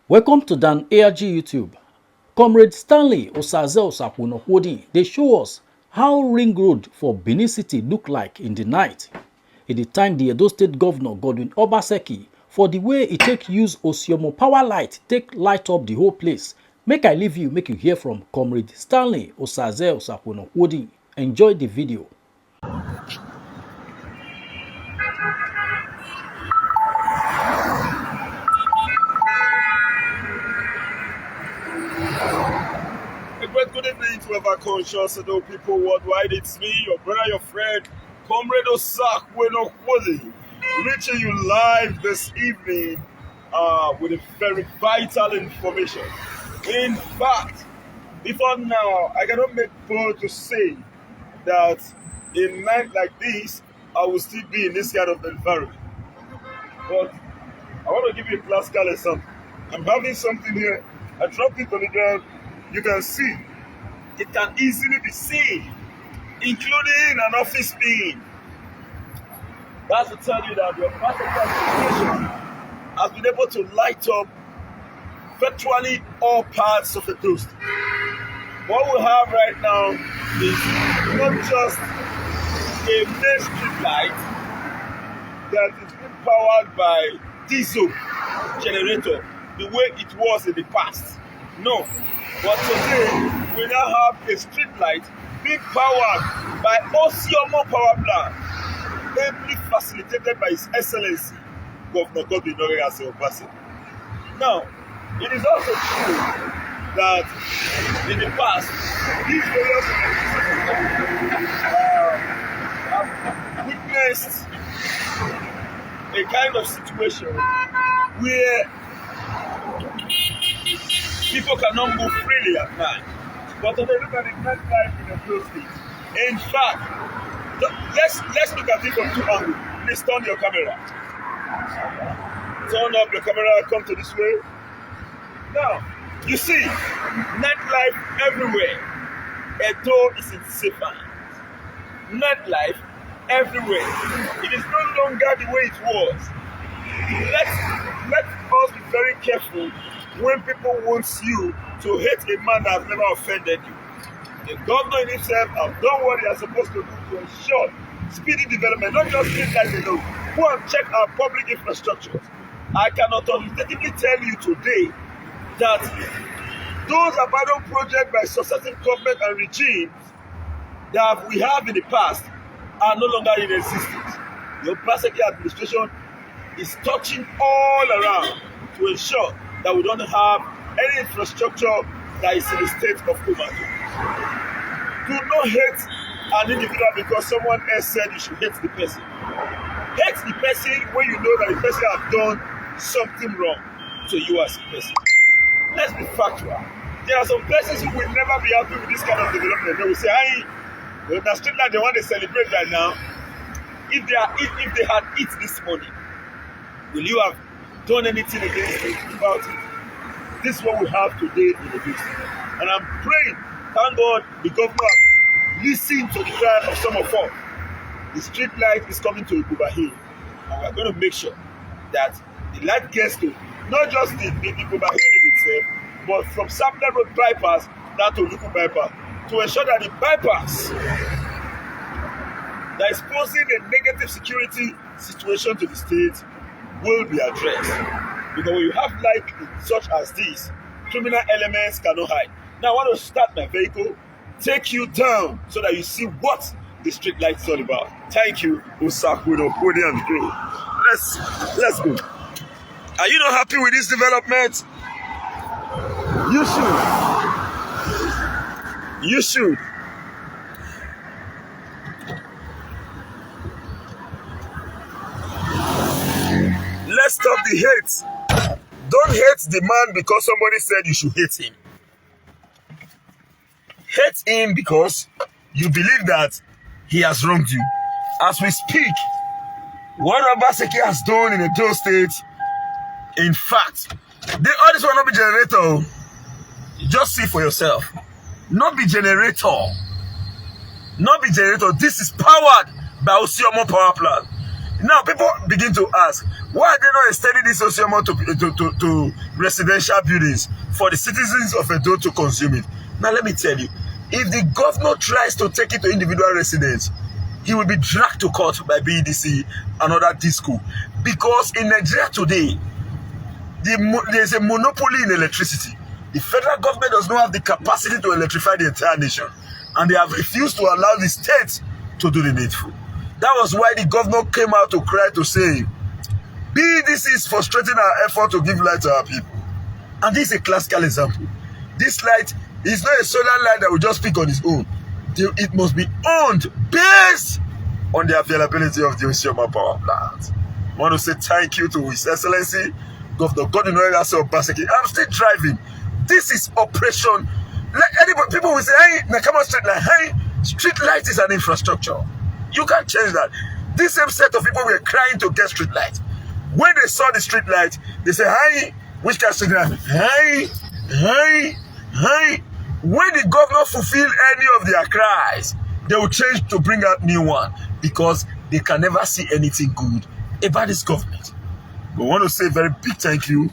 Welcome to Dan ARG YouTube. Comrade Stanley Osaze Osapunokwodi, they show us how Ring Road for Benin City look like in the night. It thank the Edo State Governor Godwin Obaseki for the way he take use Osiomo power light take light up the whole place. Make I leave you, make you hear from Comrade Stanley Osaze Osapunokwodi. Enjoy the video. Good evening to our conscious Edo people worldwide. It's me, your brother, your friend, Comrade Osakwenokwodi, reaching you live this evening with a very vital information. In fact, before now, I cannot make bold to say that a night like this, I will still be in this kind of environment. But I want to give you a classical lesson. I'm having something here. I dropped it on the ground. You can see. It can easily be seen, including an office being. That's to tell you that your practical situation has been able to light up virtually all parts of the coast. What we have right now is not just a main street light that is being powered by diesel generator the way it was in the past. No. But today, we now have a street light being powered by Osiomo power plant, ably facilitated by His Excellency, Governor Godwin Obaseki. Now, it is also true that in the past, these various have witnessed a kind of situation where people cannot move freely at night. But when they look at the night life in a close state, in fact, let's look at it from two angles. Please turn your camera. Turn up your camera, come to this way. Now, you see, nightlife everywhere. Edo is in safe hands. Nightlife everywhere. It is no longer the way it was. Let us be very careful when people want you to hate a man that has never offended you. The governor in himself has done what he is supposed to do to ensure speedy development, not just street lights alone. Go and check our public infrastructure. I can authoritatively tell you today that those abandoned projects by successive government and regimes that we have in the past are no longer in existence. The Obaseki administration is touching all around to ensure that we don't have any infrastructure that is in the state of comatose. Do not hate an individual because someone else said you should hate the person. Hate the person when you know that the person has done something wrong to you as a person. Let's be factual. There are some persons who will never be happy with this kind of development. They will say, "Hey, the street light they want to celebrate right now. If they had eat this money, will you have done anything against it about it?" This is what we have today in the district. And I'm praying, thank God, the governor listened to the cry of some of us. The street light is coming to Iguba Hill. And we're going to make sure that the light gets to not just the Iguba Hill in itself, but from Sapler Road bypass down to Luku bypass, to ensure that the bypass that is posing a negative security situation to the state will be addressed. Because when you have light such as this, criminal elements cannot hide. Now I want to start my vehicle, take you down so that you see what the street light is all about. Thank you, Osakwenokwodi and crew. Let's go. Are you not happy with this development? You should. You should. Let's stop the hate. Don't hate the man because somebody said you should hate him. Hate him because you believe that he has wronged you. As we speak, what Obaseki has done in Edo State, in fact, all this will not be generator. Just see for yourself. Not be generator. Not be generator. This is powered by Osiomo power plant. Now people begin to ask, why are they not extending this social mall to residential buildings for the citizens of Edo to consume it? Now let me tell you, if the governor tries to take it to individual residents, he will be dragged to court by BEDC and other disco. Because in Nigeria today, there's a monopoly in electricity. The federal government does not have the capacity to electrify the entire nation, and they have refused to allow the states to do the needful. That was why the governor came out to cry to say, BEDC is frustrating our effort to give light to our people. And this is a classical example. This light is not a solar light that will just pick on its own. It must be owned based on the availability of the Osioma power plant. I want to say thank you to His Excellency Governor Godwin Obaseki. I'm still driving. This is operation. Like anybody, people will say, hey, Nakama Street Light. Hey, street light is an infrastructure. You can't change that. This same set of people were crying to get street light. When they saw the street light, they say, hey, which kind of street light? Hey, hey, hey. When the governor fulfill any of their cries, they will change to bring out new one because they can never see anything good about this government. We want to say a very big thank you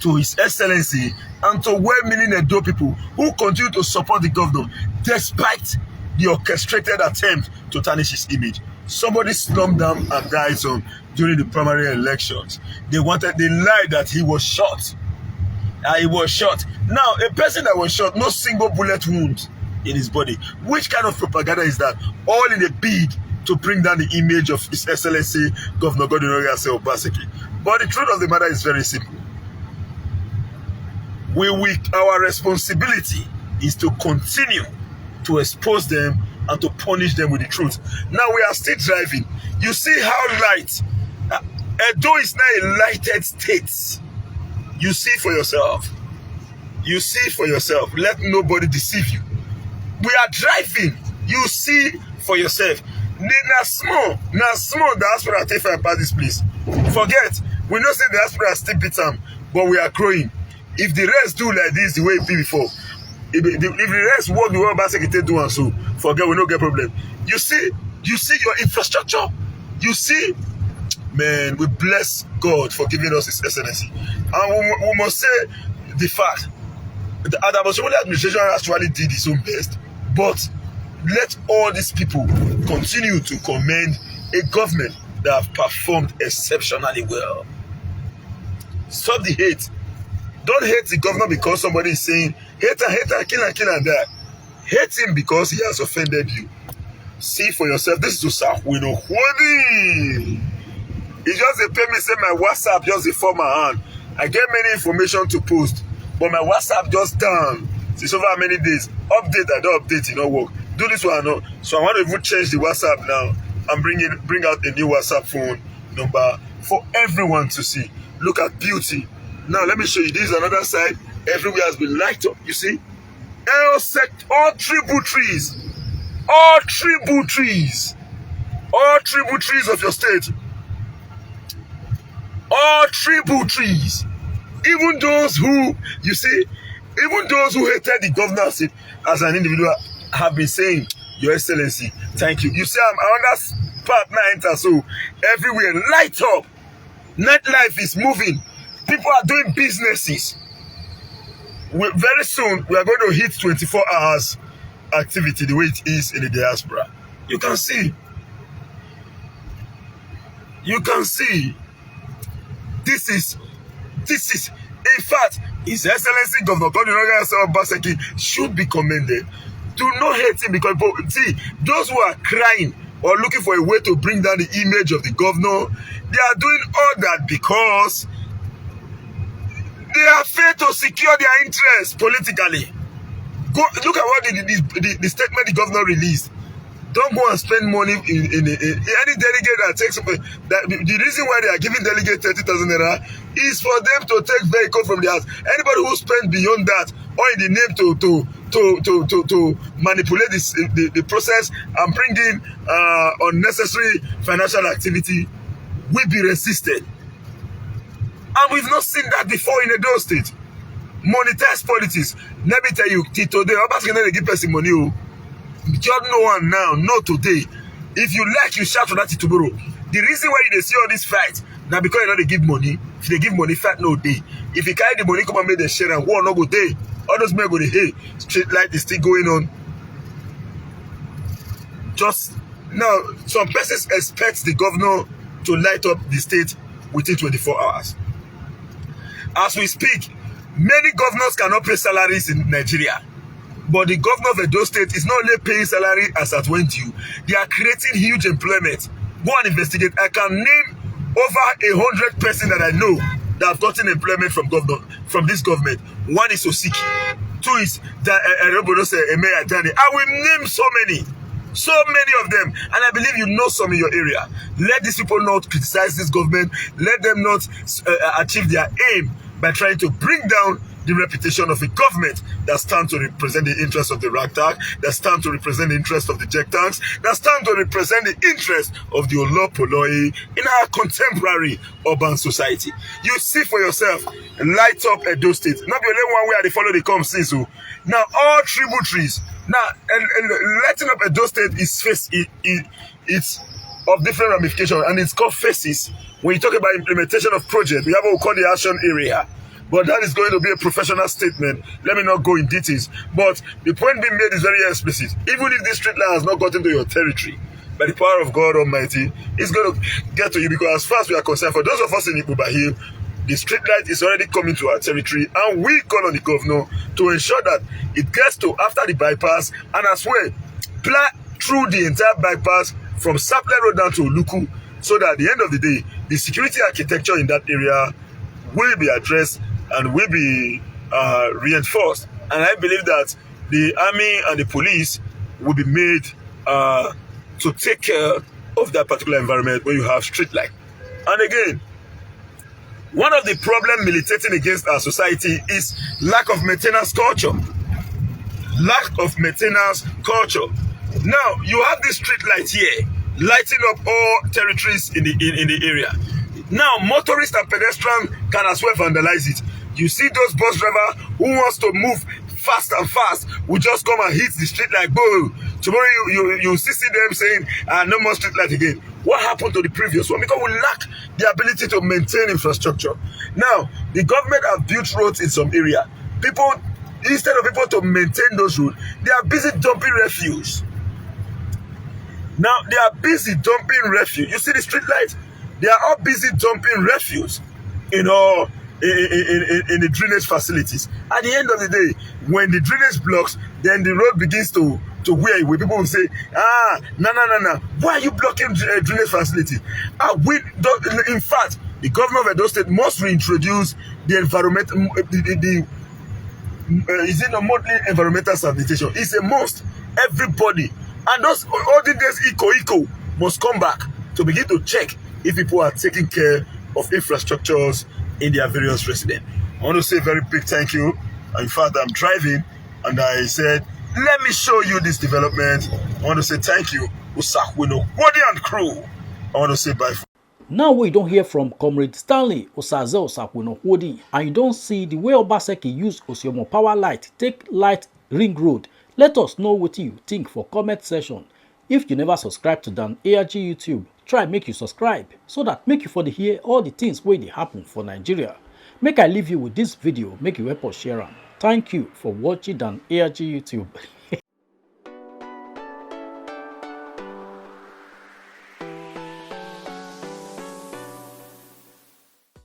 to His Excellency and to well-meaning Edo people who continue to support the governor despite the orchestrated attempt to tarnish his image. Somebody slumped down and died during the primary elections. They lied that he was shot. He was shot. Now, a person that was shot, no single bullet wound in his body. Which kind of propaganda is that? All in a bid to bring down the image of His Excellency Governor Godwin Obaseki. But the truth of the matter is very simple. Our responsibility is to continue to expose them and to punish them with the truth. Now we are still driving. You see how light. Edo is now a lighted state. You see for yourself. You see for yourself. Let nobody deceive you. We are driving. You see for yourself. Na small diaspora take for about this place. Forget. We know say diaspora still beat them, but we are growing. If the rest do like this the way it be before, if the rest work the way Obaseki do and so, forget we no get problem. You see your infrastructure. You see, man, we bless God for giving us His Excellency. And we must say the fact that the Adamosomole administration actually did its own best. But let all these people continue to commend a government that have performed exceptionally well. Stop the hate. Don't hate the governor because somebody is saying, hater, kill and die. Hate him because he has offended you. See for yourself. This is Usahwino Hodi. It's just a payment, say my WhatsApp just before my hand. I get many information to post, but my WhatsApp just down. Since over how many days? Update, I don't update, it don't work. Do this one, no. So I want to even change the WhatsApp now and bring out a new WhatsApp phone number for everyone to see. Look at beauty. Now let me show you. This is another side. Everywhere has been lighted up. You see? All tributaries of your state. All tributaries. Even those who, you see, even those who hated the governor as an individual have been saying, Your Excellency, thank you. You see, I'm on that part now enter, so everywhere light up. Nightlife is moving. People are doing businesses. Very soon, we are going to hit 24 hours activity the way it is in the diaspora. You can see. This is, in fact, His Excellency Governor Godwin Obaseki should be commended. Do not hate him because, see, those who are crying or looking for a way to bring down the image of the governor, they are doing all that because they are failed to secure their interests politically. Look at what the statement the governor released. Don't go and spend money in any delegate that takes the reason why they are giving delegate 30,000 naira is for them to take vehicle from the house. Anybody who spends beyond that or in the name to manipulate the process and bring in unnecessary financial activity will be resisted. And we've not seen that before in Edo State. Monetized politics. Let me tell you, today, Obaseki they give person money. Just no one now, not today. If you like, you shout for that tomorrow. The reason why you dey see all this fight na because you know they give money. If they give money, fight no day. If you carry the money, come and make the share and war no go day. All those men go dey hey, street light is still going on. Just now, some persons expect the governor to light up the state within 24 hours. As we speak, many governors cannot pay salaries in Nigeria. But the governor of Edo State is not only paying salary as at when due, they are creating huge employment. Go and investigate. I can name over 100 persons that I know that have gotten employment from this government. One is Osiki. Two is Emeya. I will name so many of them, and I believe you know some in your area. Let these people not criticize this government. Let them not achieve their aim by trying to bring down the reputation of a government that stands to represent the interests of the ragtag, that stands to represent the interests of the jektangs, that stands to represent the interests of the Olopoloi in our contemporary urban society. You see for yourself, light up Edo State. Not the only one where they follow the come since. Now all tributaries. Now lighting up Edo State is it's of different ramifications, and it's called phases. When you talk about implementation of projects, we have what we call the action area. But that is going to be a professional statement. Let me not go in details. But the point being made is very explicit. Even if this street line has not gotten to your territory, by the power of God Almighty, it's going to get to you, because as far as we are concerned, for those of us in Ikuba Hill, the street light is already coming to our territory, and we call on the governor to ensure that it gets to after the bypass, and as well, plan through the entire bypass from Sapler Road down to Oluku, so that at the end of the day, the security architecture in that area will be addressed and will be reinforced. And I believe that the army and the police will be made to take care of that particular environment when you have street light. And again, one of the problems militating against our society is lack of maintenance culture. Lack of maintenance culture. Now, you have this street light here, lighting up all territories in the area. Now, motorists and pedestrians can as well vandalize it. You see those bus drivers who wants to move fast and fast will just come and hit the street light. Boom. Tomorrow you see them saying, no more street light again. What happened to the previous one? Because we lack the ability to maintain infrastructure. Now, the government have built roads in some area. People, instead of people to maintain those roads, they are busy dumping refuse. Now, they are busy dumping refuse. You see the street lights? They are all busy dumping refuse in the drainage facilities. At the end of the day, when the drainage blocks, then the road begins to wear away. People will say, no. Why are you blocking drainage facility? In fact, the governor of Edo State must reintroduce the monthly environmental sanitation. It's a must. Everybody. And those all the days eco must come back to begin to check if people are taking care of infrastructures in their various residents. I want to say a very big thank you. In fact, I'm driving and I said, let me show you this development. I want to say thank you, Usakwino, Wodi and crew. I want to say bye. Now we don't hear from Comrade Stanley Osaze Osakwino Wodi, and you don't see the way Obaseki use Osyomo power light take light ring road. Let us know what you think for comment section. If you never subscribe to Dan ARG YouTube, try make you subscribe so that make you for the hear all the things where they happen for Nigeria. Make I leave you with this video, make you help us share them. Thank you for watching Dan ARG YouTube.